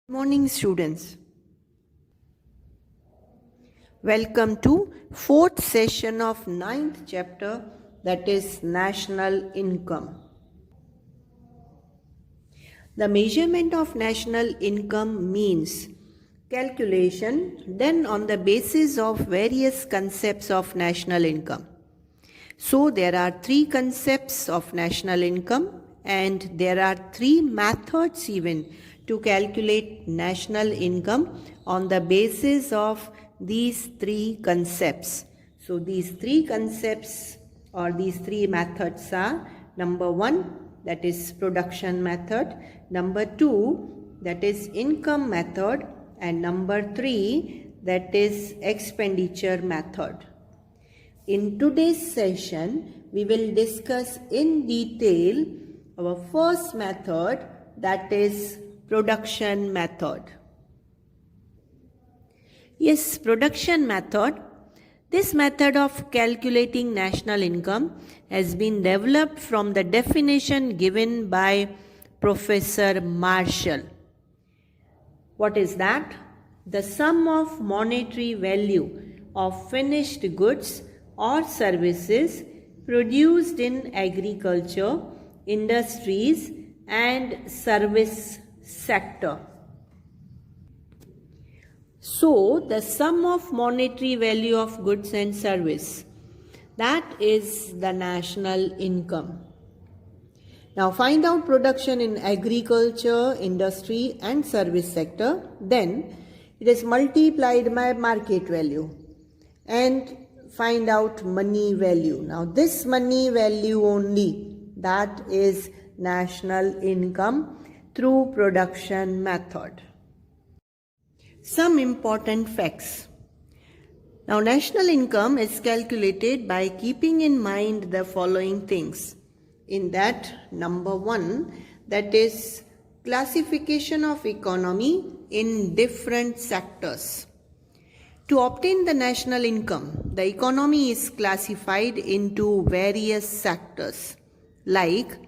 Morning students, welcome to fourth session of ninth chapter, that is national income. The measurement of national income means calculation done on the basis of various concepts of national income. So there are three concepts of national income and there are three methods even to calculate national income on the basis of these three concepts. So these three concepts or these three methods are: number one, that is production method; number two, that is income method; and number three, that is expenditure method. In today's session, we will discuss in detail our first method, that is production method. Yes, production method. This method of calculating national income has been developed from the definition given by Professor Marshall. What is that? The sum of monetary value of finished goods or services produced in agriculture, industries, and service sector. So, the sum of monetary value of goods and service, that is the national income. Now, find out production in agriculture, industry, and service sector. Then, it is multiplied by market value and find out money value. Now, this money value only, that is national income through production method. Some important facts. Now, national income is calculated by keeping in mind the following things. In that, number one, that is classification of economy in different sectors. To obtain the national income, the economy is classified into various sectors like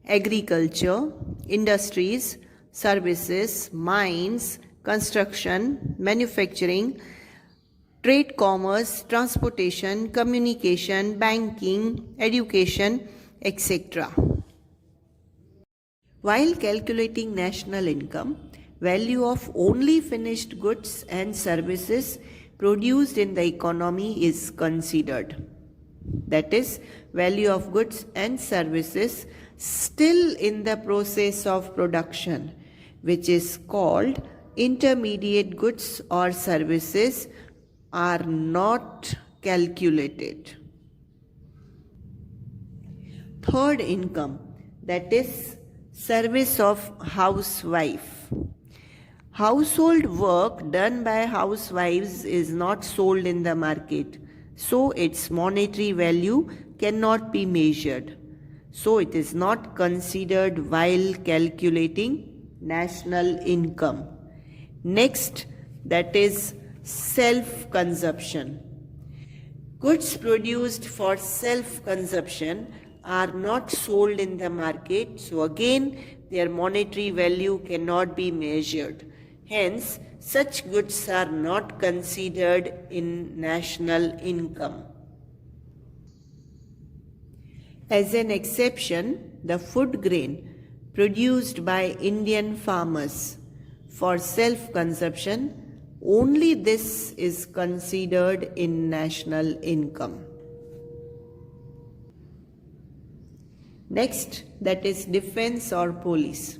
agriculture, industries, services, mines, construction, manufacturing, trade, commerce, transportation, communication, banking, education, etc. While calculating national income, value of only finished goods and services produced in the economy is considered. That is, value of goods and services still in the process of production, which is called intermediate goods or services, are not calculated. Third, income, that is service of housewife. Household work done by housewives is not sold in the market, so its monetary value cannot be measured. So it is not considered while calculating national income. Next, that is self-consumption. Goods produced for self-consumption are not sold in the market, so again their monetary value cannot be measured. Hence, such goods are not considered in national income. As an exception, the food grain produced by Indian farmers for self-consumption, only this is considered in national income. Next, that is defense or police.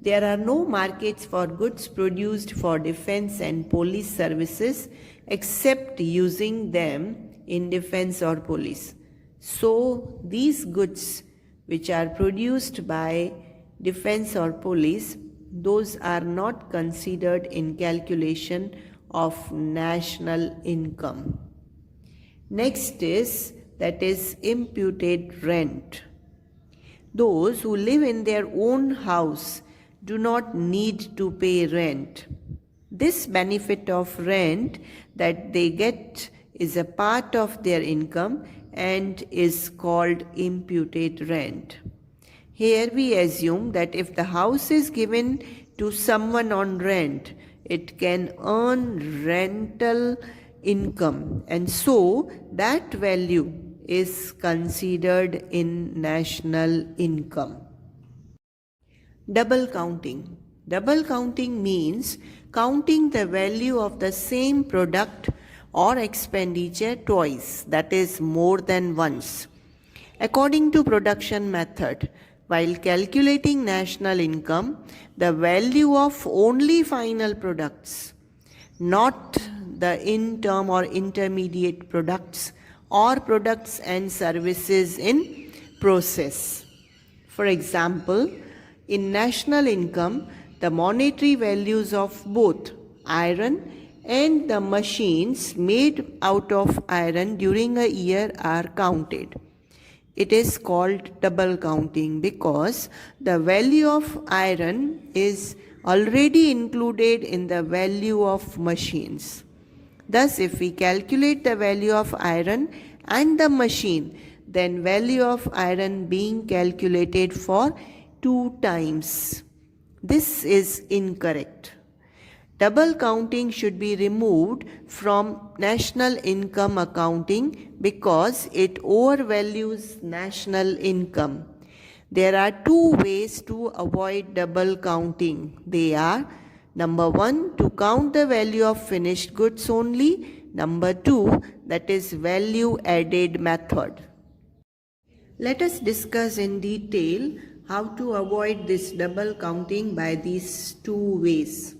There are no markets for goods produced for defense and police services except using them in defense or police. So, these goods which are produced by defense or police, those are not considered in calculation of national income. Next is, that is imputed rent. Those who live in their own house do not need to pay rent. This benefit of rent that they get is a part of their income and is called imputed rent. Here we assume that if the house is given to someone on rent, it can earn rental income, and so that value is considered in national income. Double counting. Double counting means counting the value of the same product or expenditure twice, that is more than once. According to production method, while calculating national income, the value of only final products, not the in-term or intermediate products or products and services in process. For example, in national income, the monetary values of both iron and the machines made out of iron during a year are counted. It is called double counting because the value of iron is already included in the value of machines. Thus, if we calculate the value of iron and the machine, then value of iron being calculated for 2 times. This is incorrect. Double counting should be removed from national income accounting because it overvalues national income. There are 2 ways to avoid double counting. They are: number 1, to count the value of finished goods only. Number 2, that is value added method. Let us discuss in detail how to avoid this double counting by these 2 ways.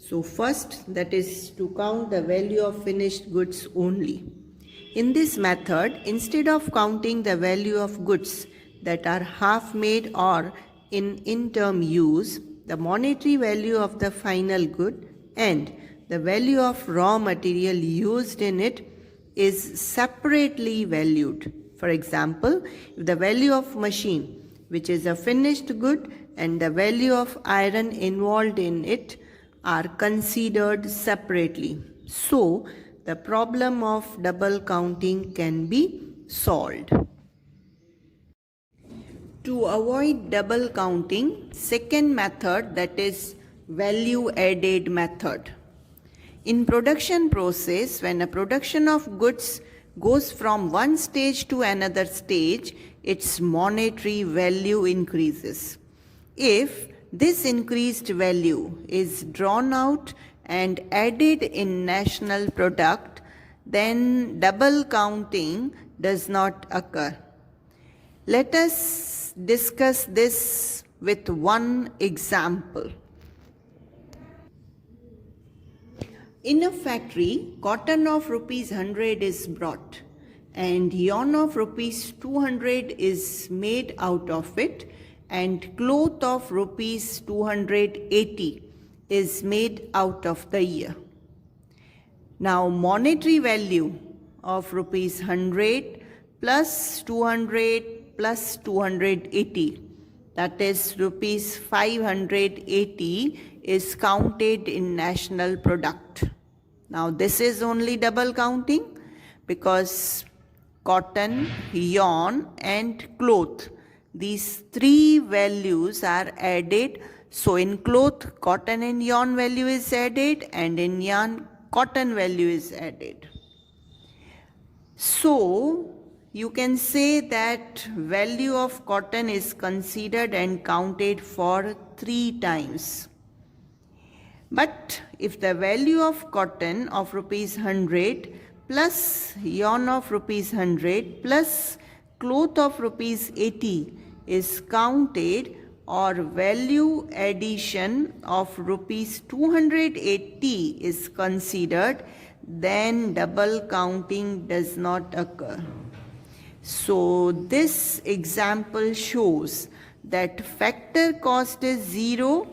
So first, that is to count the value of finished goods only. In this method, instead of counting the value of goods that are half made or in in-term use, the monetary value of the final good and the value of raw material used in it is separately valued. For example, if the value of machine, which is a finished good, and the value of iron involved in it are considered separately, so the problem of double counting can be solved. To avoid double counting, second method, that is value added method. In production process, when a production of goods goes from one stage to another stage, its monetary value increases. If this increased value is drawn out and added in national product, then double counting does not occur. Let us discuss this with one example. In a factory, cotton of rupees 100 is brought and yarn of rupees 200 is made out of it, and cloth of rupees 280 is made out of the year. Now monetary value of rupees 100 plus 200 plus 280, that is rupees 580, is counted in national product. Now this is only double counting because cotton, yarn and cloth, these 3 values are added. So in cloth, cotton and yarn value is added, and in yarn, cotton value is added. So you can say that value of cotton is considered and counted for 3 times. But if the value of cotton of rupees 100 plus yarn of rupees 100 plus cloth of rupees 80 is counted, or value addition of rupees 280 is considered, then double counting does not occur. So this example shows that factor cost is 0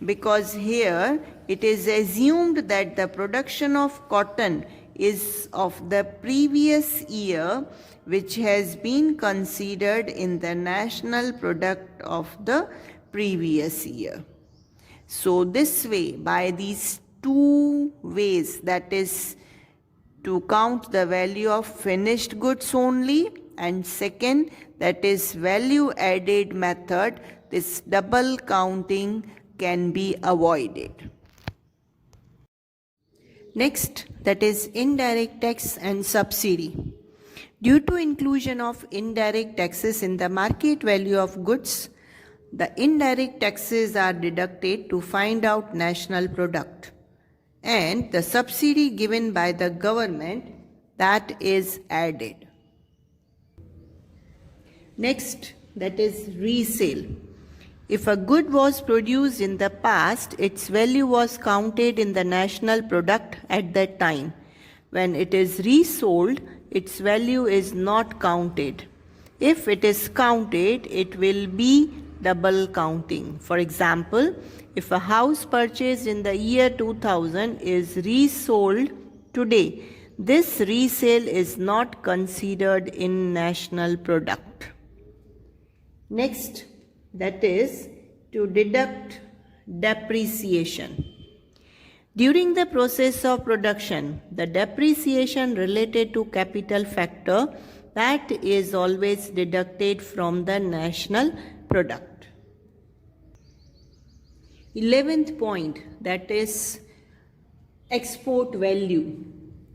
because here it is assumed that the production of cotton is of the previous year, which has been considered in the national product of the previous year. So this way, by these 2 ways, that is to count the value of finished goods only, and second, that is value added method, this double counting can be avoided. Next, that is indirect tax and subsidy. Due to inclusion of indirect taxes in the market value of goods, the indirect taxes are deducted to find out national product, and the subsidy given by the government, that is added. Next, that is resale. If a good was produced in the past, its value was counted in the national product at that time. When it is resold, its value is not counted. If it is counted, it will be double counting. For example, if a house purchased in the year 2000 is resold today, this resale is not considered in national product. Next, that is to deduct depreciation. During the process of production, the depreciation related to capital factor, that is always deducted from the national product. 11th point, that is export value.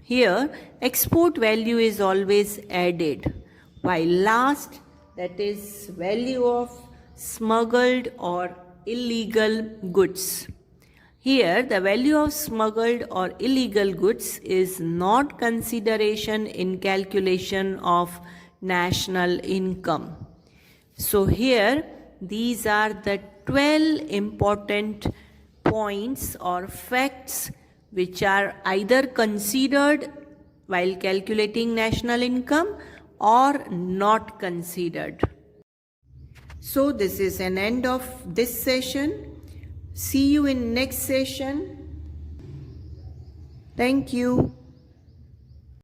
Here, export value is always added, while last, that is value of smuggled or illegal goods. Here, the value of smuggled or illegal goods is not consideration in calculation of national income. So here, these are the 12 important points or facts which are either considered while calculating national income or not considered. So this is an end of this session. See you in next session. Thank you.